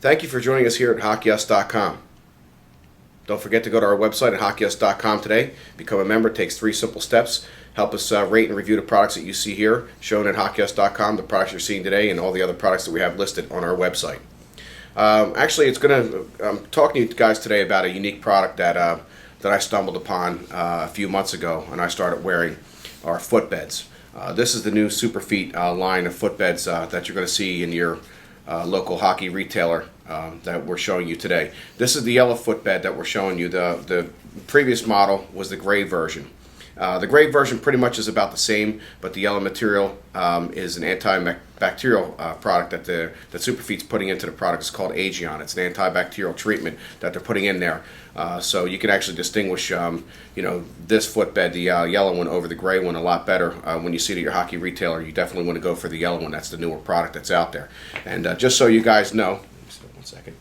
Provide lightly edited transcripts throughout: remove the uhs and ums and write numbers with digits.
Thank you for joining us here at HockeyUs.com. Don't forget to go to our website at HockeyUs.com today. Become a member. It takes 3 simple steps. Help us rate and review the products that you see here, shown at HockeyUs.com, the products you're seeing today, and all the other products that we have listed on our website. Actually, I'm talking to you guys today about a unique product that I stumbled upon a few months ago, and I started wearing our footbeds. This is the new Superfeet line of footbeds that you're going to see in your local hockey retailer that we're showing you today. This is the yellow footbed that we're showing you. The previous model was the gray version. The gray version pretty much is about the same, but the yellow material is an antibacterial product that Superfeet's putting into the product. It's called Aegon. It's an antibacterial treatment that they're putting in there. So you can actually distinguish this footbed, the yellow one, over the gray one a lot better. When you see it at your hockey retailer, you definitely want to go for the yellow one. That's the newer product that's out there. And just so you guys know, one second,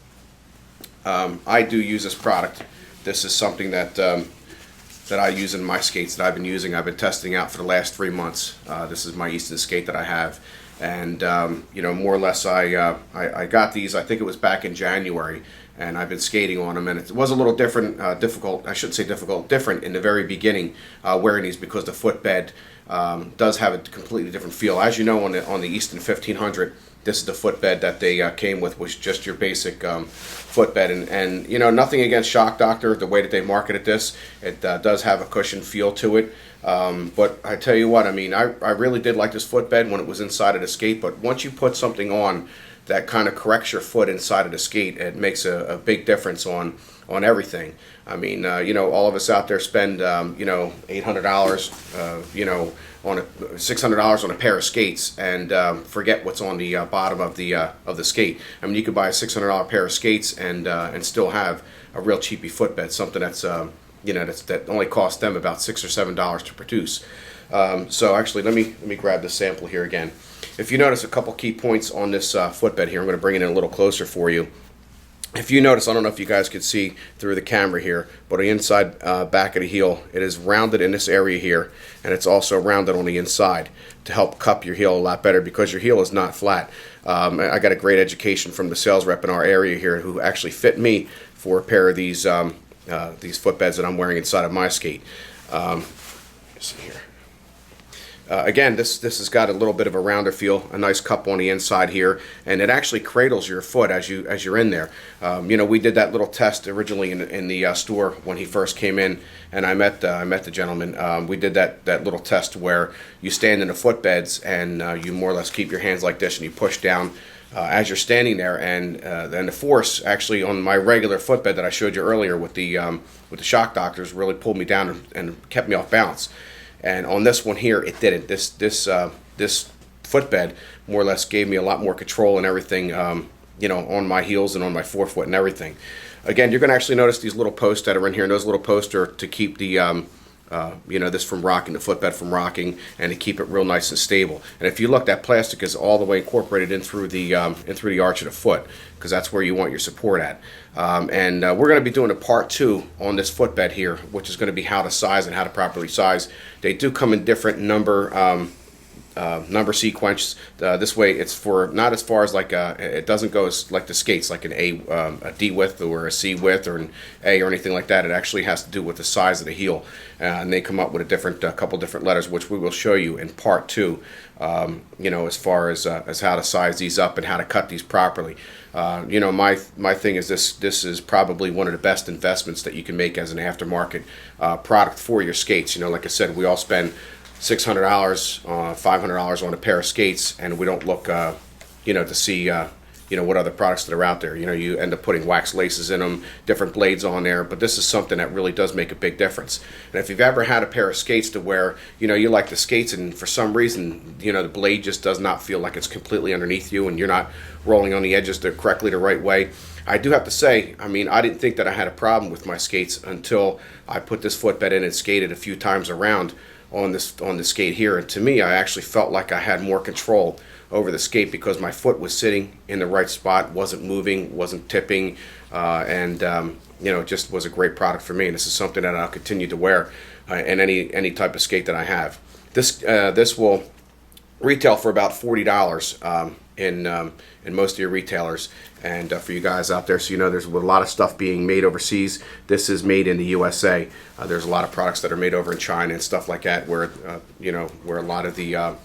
I do use this product. This is something that I use in my skates that I've been using. I've been testing out for the last 3 months. This is my Easton skate that I have, and more or less I got these. I think it was back in January, and I've been skating on them, and it was a little different, difficult. I shouldn't say difficult, different in the very beginning wearing these, because the footbed does have a completely different feel. As you know, on the Easton 1500. This is the footbed that they came with, was just your basic footbed, and nothing against Shock Doctor, the way that they marketed this. It does have a cushioned feel to it, but I tell you what, I mean, I really did like this footbed when it was inside of the skate, but once you put something on that kind of corrects your foot inside of the skate, it makes a big difference on everything. I mean, all of us out there spend $800, on $600 on a pair of skates, and forget what's on the bottom of the skate. I mean, you could buy a $600 pair of skates and still have a real cheapy footbed, something that's that only costs them about $6 or $7 to produce. So actually, let me grab the sample here again. If you notice a couple key points on this footbed here, I'm going to bring it in a little closer for you. If you notice, I don't know if you guys could see through the camera here, but the inside back of the heel, it is rounded in this area here, and it's also rounded on the inside to help cup your heel a lot better, because your heel is not flat. I got a great education from the sales rep in our area here who actually fit me for a pair of these footbeds that I'm wearing inside of my skate. Let's see here. Again, this has got a little bit of a rounder feel, a nice cup on the inside here, and it actually cradles your foot as you're in there. We did that little test originally in the store when he first came in, and I met the gentleman. We did that little test where you stand in the footbeds and you more or less keep your hands like this, and you push down as you're standing there, and then the force actually on my regular footbed that I showed you earlier with the Shock Doctors really pulled me down and kept me off balance. And on this one here, it didn't. This footbed more or less gave me a lot more control and everything, on my heels and on my forefoot and everything. Again, you're going to actually notice these little posts that are in here, and those little posts are to keep the this from rocking, the footbed from rocking, and to keep it real nice and stable. And if you look, that plastic is all the way incorporated in through the arch of the foot, because that's where you want your support at. We're going to be doing a part 2 on this footbed here, which is going to be how to size and how to properly size. They do come in different number sequence. This way, it's for not as far as it doesn't go as like the skates, like a D width or a C width or an A or anything like that. It actually has to do with the size of the heel, and they come up with a couple different letters, which we will show you in part 2. As far as how to size these up and how to cut these properly. My thing is this is probably one of the best investments that you can make as an aftermarket product for your skates. Like I said, we all spend $600, $500 on a pair of skates, and we don't look, to see, what other products that are out there. You end up putting wax laces in them, different blades on there, but this is something that really does make a big difference. And if you've ever had a pair of skates to where, you like the skates, and for some reason, the blade just does not feel like it's completely underneath you, and you're not rolling on the edges correctly the right way. I do have to say, I mean, I didn't think that I had a problem with my skates until I put this footbed in and skated a few times around on the skate here, and to me, I actually felt like I had more control over the skate because my foot was sitting in the right spot, wasn't moving, wasn't tipping, and it just was a great product for me. And this is something that I'll continue to wear in any type of skate that I have. This will retail for about $40. in most of your retailers. And for you guys out there, so you know, there's a lot of stuff being made overseas. This is made in the USA. There's a lot of products that are made over in China and stuff like that, where you know, where a lot of the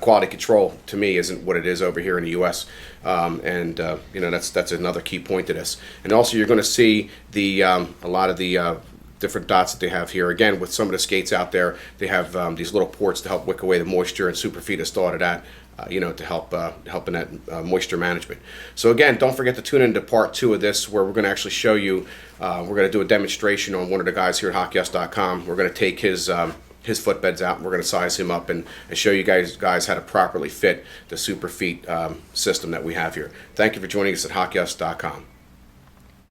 quality control to me isn't what it is over here in the U.S. You know, that's another key point to this. And also, you're going to see the a lot of the different dots that they have here. Again, with some of the skates out there, they have these little ports to help wick away the moisture, and Superfeet has thought of that, you know, to help in that moisture management. So again, don't forget to tune into part 2 of this, where we're going to actually show you. We're going to do a demonstration on one of the guys here at HockeyUs.com. We're going to take his footbeds out, and we're going to size him up and show you guys how to properly fit the Superfeet system that we have here. Thank you for joining us at HockeyUs.com.